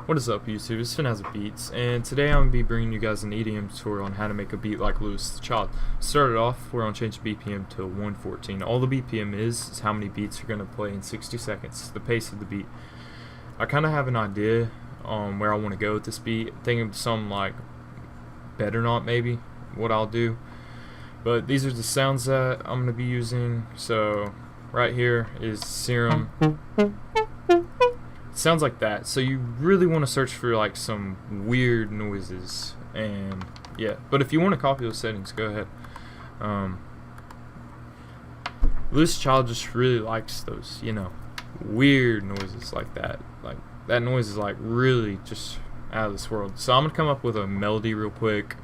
What is up, YouTube? It's FinHasItBeats, and today I'm going to be bringing you guys an EDM tutorial on how to make a beat like Louis the Child. Started off, we're going to change the BPM to 114. All the BPM is how many beats you're going to play in 60 seconds, the pace of the beat. I kind of have an idea on where I want to go with this beat. Thinking of some like Better Not, maybe, what I'll do. But these are the sounds that I'm going to be using. So right here is Serum. Sounds like that. So you really want to search for like some weird noises, and yeah, but if you want to copy those settings, go ahead. Louis Child just really likes those, weird noises like that. Like that noise is like really just out of this world. So I'm gonna come up with a melody real quick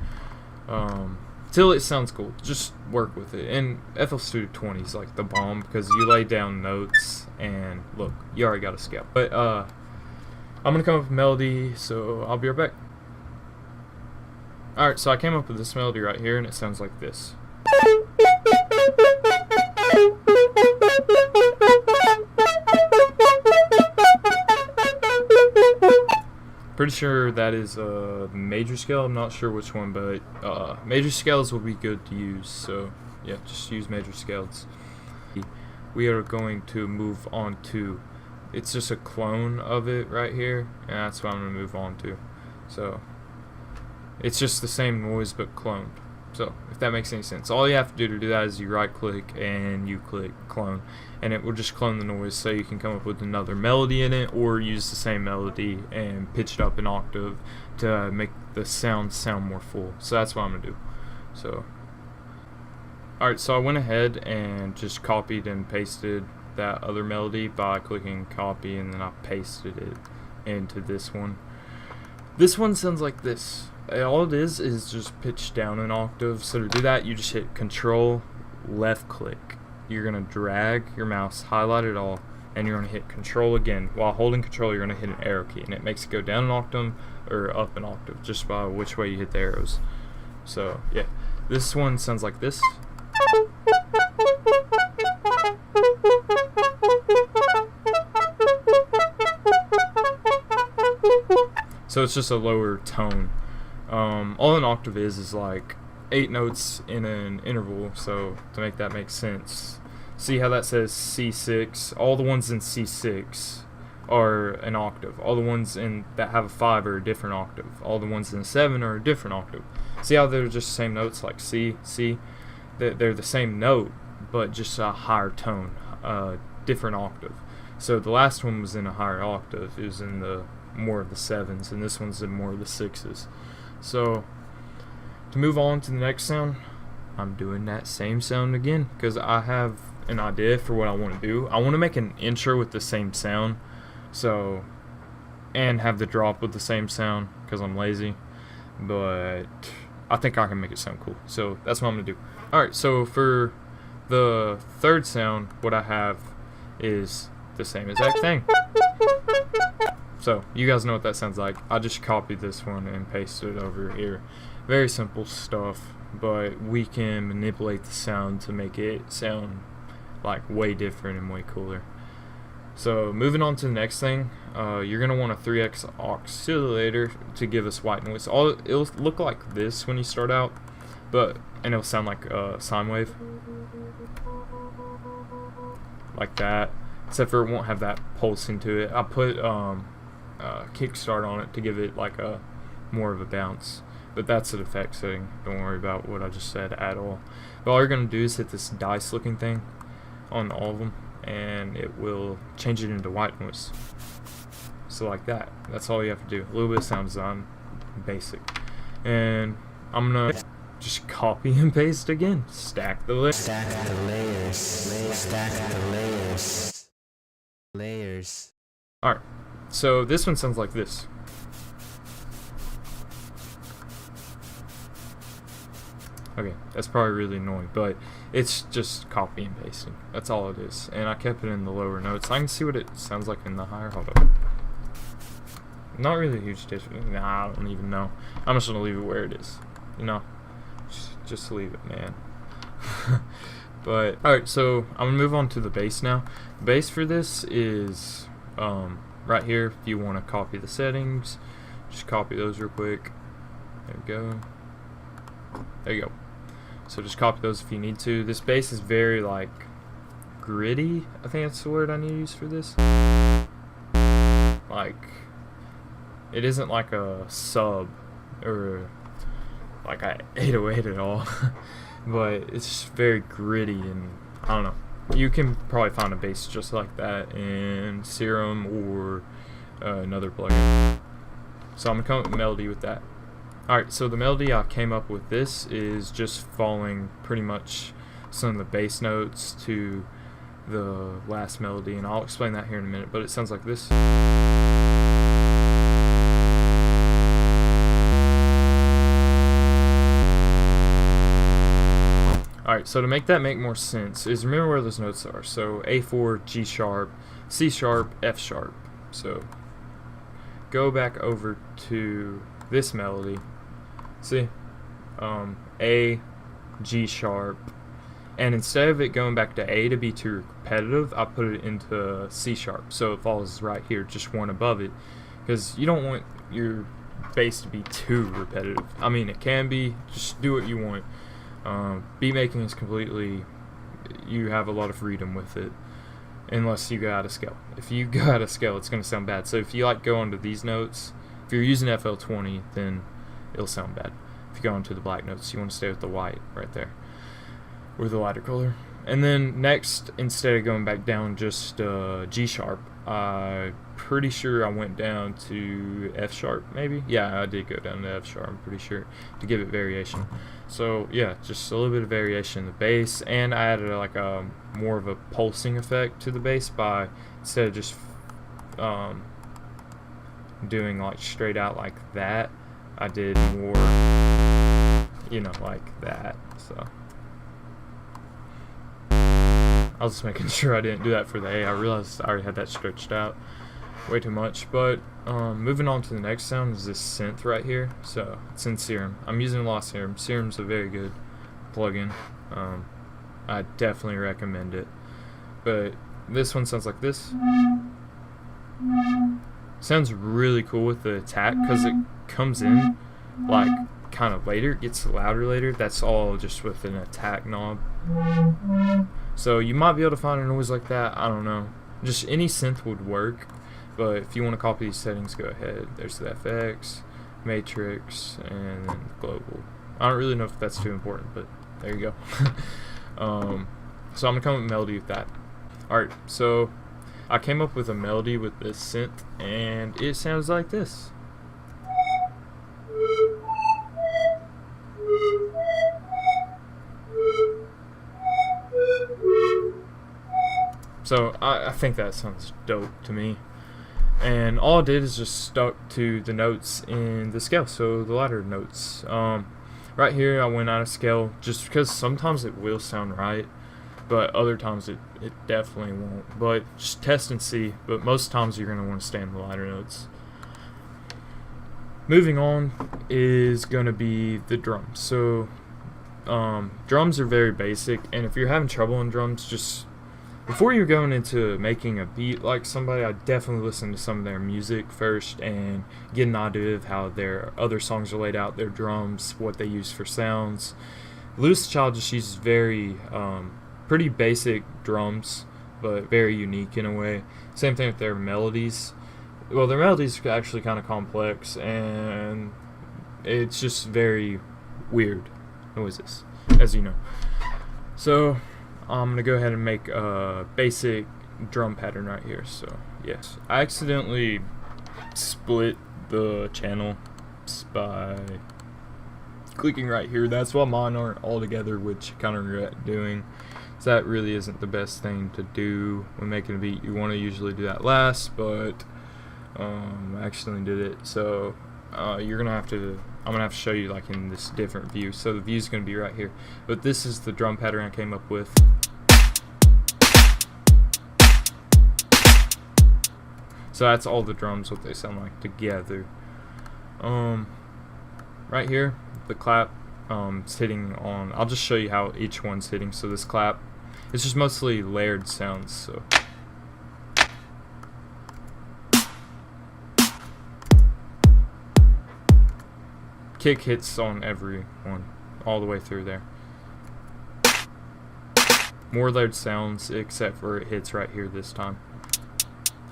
till it sounds cool. Just work with it. And FL Studio 20 is like the bomb because you lay down notes and look, you already got a scale. But I'm gonna come up with a melody, so I'll be right back. Alright, so I came up with this melody right here and it sounds like this. Pretty sure that is a major scale. I'm not sure which one, but major scales will be good to use. So yeah, just use major scales. We are going to move on to, it's just a clone of it right here, and that's what I'm going to move on to. So it's just the same noise but cloned. So if that makes any sense, all you have to do that is you right click and you click clone, and it will just clone the noise, so you can come up with another melody in it, or use the same melody and pitch it up an octave to make the sound more full. So that's what I'm gonna do. So alright, so I went ahead and just copied and pasted that other melody by clicking copy, and then I pasted it into this one. This one sounds like this. All it is just pitched down an octave. So to do that, you just hit Control, left click. You're gonna drag your mouse, highlight it all, and you're gonna hit Control again. While holding Control, you're gonna hit an arrow key, and it makes it go down an octave or up an octave just by which way you hit the arrows. So yeah, this one sounds like this. So it's just a lower tone. All an octave is like 8 notes in an interval. So to make that make sense, see how that says C6? All the ones in C6 are an octave. All the ones that have a 5 are a different octave. All the ones in 7 are a different octave. See how they're just the same notes, like C, C? They're the same note, but just a higher tone, different octave. So the last one was in a higher octave. It was in the more of the 7s, and this one's in more of the 6s. So to move on to the next sound, I'm doing that same sound again because I have an idea for what I want to do. I want to make an intro with the same sound, so, and have the drop with the same sound because I'm lazy, but I think I can make it sound cool. So that's what I'm gonna do. Alright, so for the third sound, what I have is the same exact thing. So you guys know what that sounds like. I just copied this one and pasted it over here. Very simple stuff, but we can manipulate the sound to make it sound like way different and way cooler. So moving on to the next thing, you're gonna want a 3x oscillator to give us white noise. It'll look like this when you start out, and it'll sound like a sine wave, like that. Except for it won't have that pulsing to it. I put kickstart on it to give it like a more of a bounce, but that's an effect setting. Don't worry about what I just said at all. But all you're gonna do is hit this dice looking thing on all of them, and it will change it into white noise. So like that. That's all you have to do. A little bit of sound design, basic. And I'm gonna just copy and paste again. Stack the layers. Stack the layers. Stack the layers. Layers. Alright, so this one sounds like this. Okay, that's probably really annoying, but it's just copy and pasting. That's all it is. And I kept it in the lower notes. I can see what it sounds like in the higher. Hold up. Not really a huge difference. Nah, I don't even know. I'm just gonna leave it where it is. Just leave it, man. But alright, so I'm gonna move on to the bass now. The bass for this is right here, if you want to copy the settings, just copy those real quick. There we go. There you go. So just copy those if you need to. This bass is very like gritty, I think that's the word I need to use for this. Like, it isn't like a sub or like a 808 at all, but it's just very gritty, and I don't know. You can probably find a bass just like that in Serum or another plugin. So I'm gonna come up with a melody with that. Alright, so the melody I came up with this is just following pretty much some of the bass notes to the last melody, and I'll explain that here in a minute, but it sounds like this. Alright, so to make that make more sense is remember where those notes are. So A4, G sharp, C sharp, F sharp. So go back over to this melody. See? A, G sharp, and instead of it going back to A to be too repetitive, I put it into C sharp, so it falls right here, just one above it, because you don't want your bass to be too repetitive. I mean, it can be, just do what you want. Beat making is completely, you have a lot of freedom with it, unless you go out of scale. If you go out of scale, it's going to sound bad. So if you like go onto these notes, if you're using FL20, then it'll sound bad. If you go into the black notes, you want to stay with the white right there, or the lighter color. And then next, instead of going back down just G sharp, I'm pretty sure I went down to F sharp, maybe? Yeah, I did go down to F sharp, I'm pretty sure, to give it variation. So yeah, just a little bit of variation in the bass, and I added like a more of a pulsing effect to the bass by, instead of just doing like straight out like that, I did more, you know, like that. So I was just making sure I didn't do that for the A. I realized I already had that stretched out way too much. But moving on to the next sound is this synth right here. So it's in Serum. I'm using a lot of Serum. Serum's a very good plugin. I definitely recommend it. But this one sounds like this. Sounds really cool with the attack because it comes in like kind of later. It gets louder later. That's all just with an attack knob. So you might be able to find a noise like that. I don't know. Just any synth would work. But if you want to copy these settings, go ahead. There's the FX, Matrix, and then Global. I don't really know if that's too important, but there you go. So I'm going to come up with a melody with that. Alright, so I came up with a melody with this synth, and it sounds like this. So I think that sounds dope to me. And all I did is just stuck to the notes in the scale, so the lighter notes. Right here I went out of scale just because sometimes it will sound right, but other times it definitely won't. But just test and see, but most times you're going to want to stay in the lighter notes. Moving on is going to be the drums. So drums are very basic, and if you're having trouble on drums, just before you're going into making a beat like somebody, I definitely listen to some of their music first and get an idea of how their other songs are laid out, their drums, what they use for sounds. Loose Child just uses very pretty basic drums, but very unique in a way. Same thing with their melodies. Well, their melodies are actually kind of complex, and it's just very weird noises, as you know. So I'm going to go ahead and make a basic drum pattern right here. So yes, I accidentally split the channel by clicking right here. That's why mine aren't all together, which I kind of regret doing. So that really isn't the best thing to do when making a beat. You want to usually do that last, but I accidentally did it. So you're gonna have to, I'm gonna have to show you like in this different view. So the view is gonna be right here, but this is the drum pattern I came up with. So that's all the drums, what they sound like together. Right here, the clap is hitting on, I'll just show you how each one's hitting. So this clap, it's just mostly layered sounds. So kick hits on every one, all the way through there. More layered sounds, except for it hits right here this time.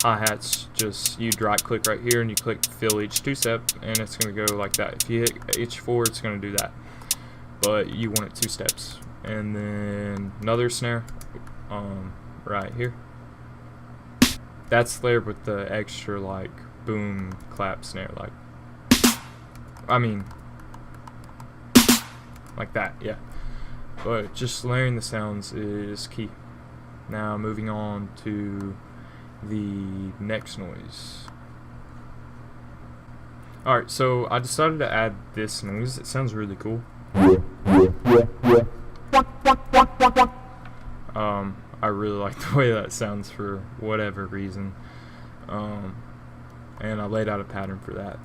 Hi-hats, just you right click right here and you click fill each 2-step, and it's going to go like that. If you hit H4, it's going to do that, but you want it 2 steps. And then another snare right here. That's layered with the extra like boom clap snare, like that, yeah. But just layering the sounds is key. Now moving on to the next noise. Alright, so I decided to add this noise. It sounds really cool. I really like the way that sounds for whatever reason. And I laid out a pattern for that.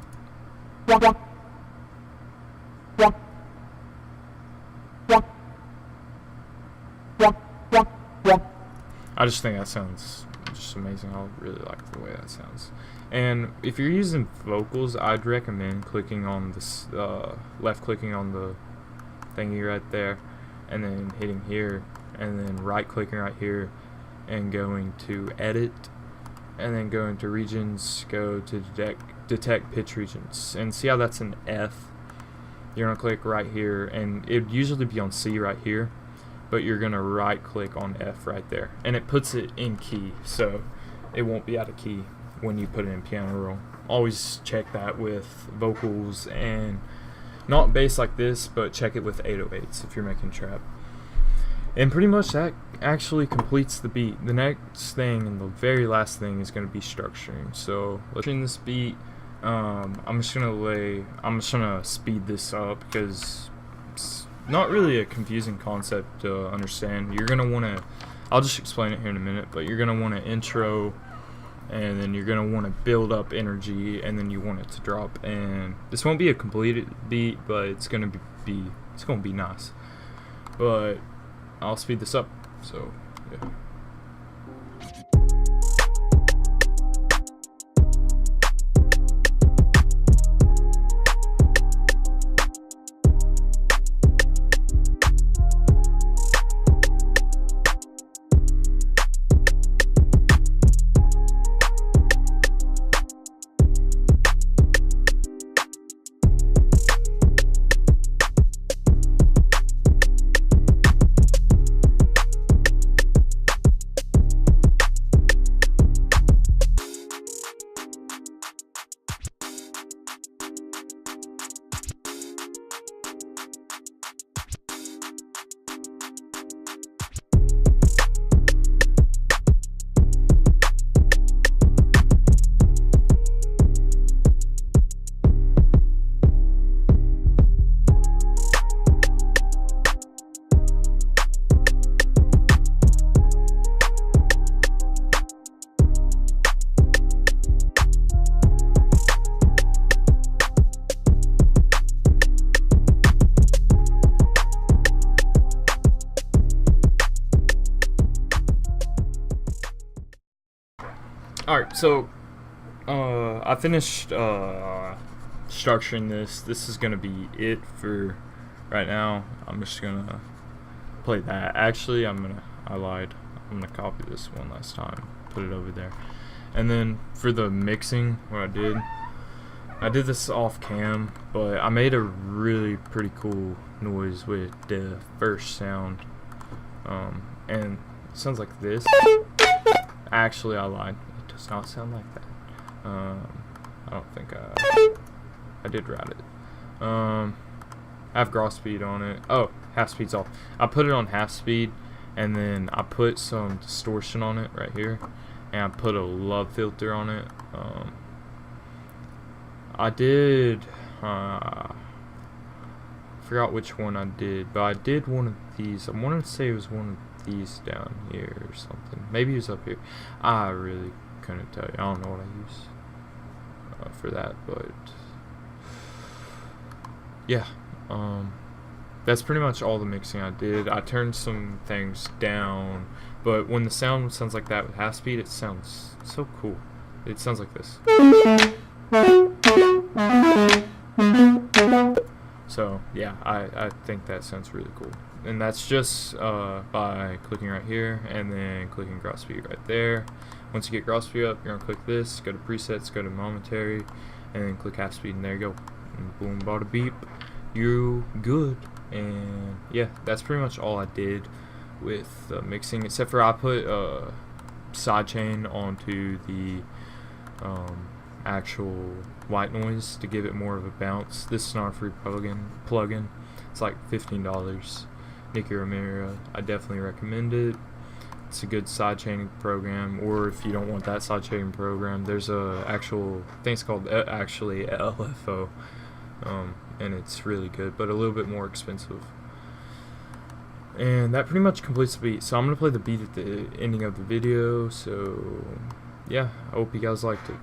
I just think that sounds just amazing. I really like the way that sounds. And if you're using vocals, I'd recommend clicking on this, left clicking on the thingy right there, and then hitting here, and then right clicking right here, and going to edit, and then going to regions, go to detect pitch regions, and see how that's an F. You're gonna click right here, and it'd usually be on C right here, but you're gonna right click on F right there, and it puts it in key, so it won't be out of key when you put it in piano roll. Always check that with vocals, and not bass like this, but check it with 808s if you're making trap. And pretty much that actually completes the beat. The next thing and the very last thing is going to be structuring. So let's tune this beat. I'm just gonna speed this up because it's not really a confusing concept to understand. You're gonna want to, I'll just explain it here in a minute, but you're gonna want to intro, and then you're gonna want to build up energy, and then you want it to drop. And this won't be a completed beat, but it's gonna be nice. But I'll speed this up. So yeah. Alright, so I finished structuring this. This is going to be it for right now. I'm just going to play that. Actually, I lied. I'm going to copy this one last time, put it over there. And then for the mixing, what I did this off cam, but I made a really pretty cool noise with the first sound. And it sounds like this. Actually, I lied. It does not sound like that. I don't think I did write it. I have gross speed on it. Oh, half speed's off. I put it on half speed, and then I put some distortion on it right here, and I put a love filter on it. I did forgot which one I did, but I did one of these. I wanted to say it was one of these down here or something. Maybe it was up here. I really couldn't tell you. I don't know what I use for that, but yeah, that's pretty much all the mixing I did. I turned some things down, but when the sound sounds like that with half speed, it sounds so cool. It sounds like this. So yeah, I think that sounds really cool. And that's just by clicking right here and then clicking growl speed right there. Once you get growl speed up, you're gonna click this, go to presets, go to momentary, and then click half speed, and there you go. And boom, bada beep, you good. And yeah, that's pretty much all I did with mixing, except for I put sidechain onto the actual white noise to give it more of a bounce. This is not a free plugin. It's like $15. Nicky Romero, I definitely recommend it. It's a good sidechaining program, or if you don't want that sidechaining program, there's a actual, I think it's called actually LFO, and it's really good, but a little bit more expensive. And that pretty much completes the beat. So I'm gonna play the beat at the ending of the video. So yeah, I hope you guys liked it.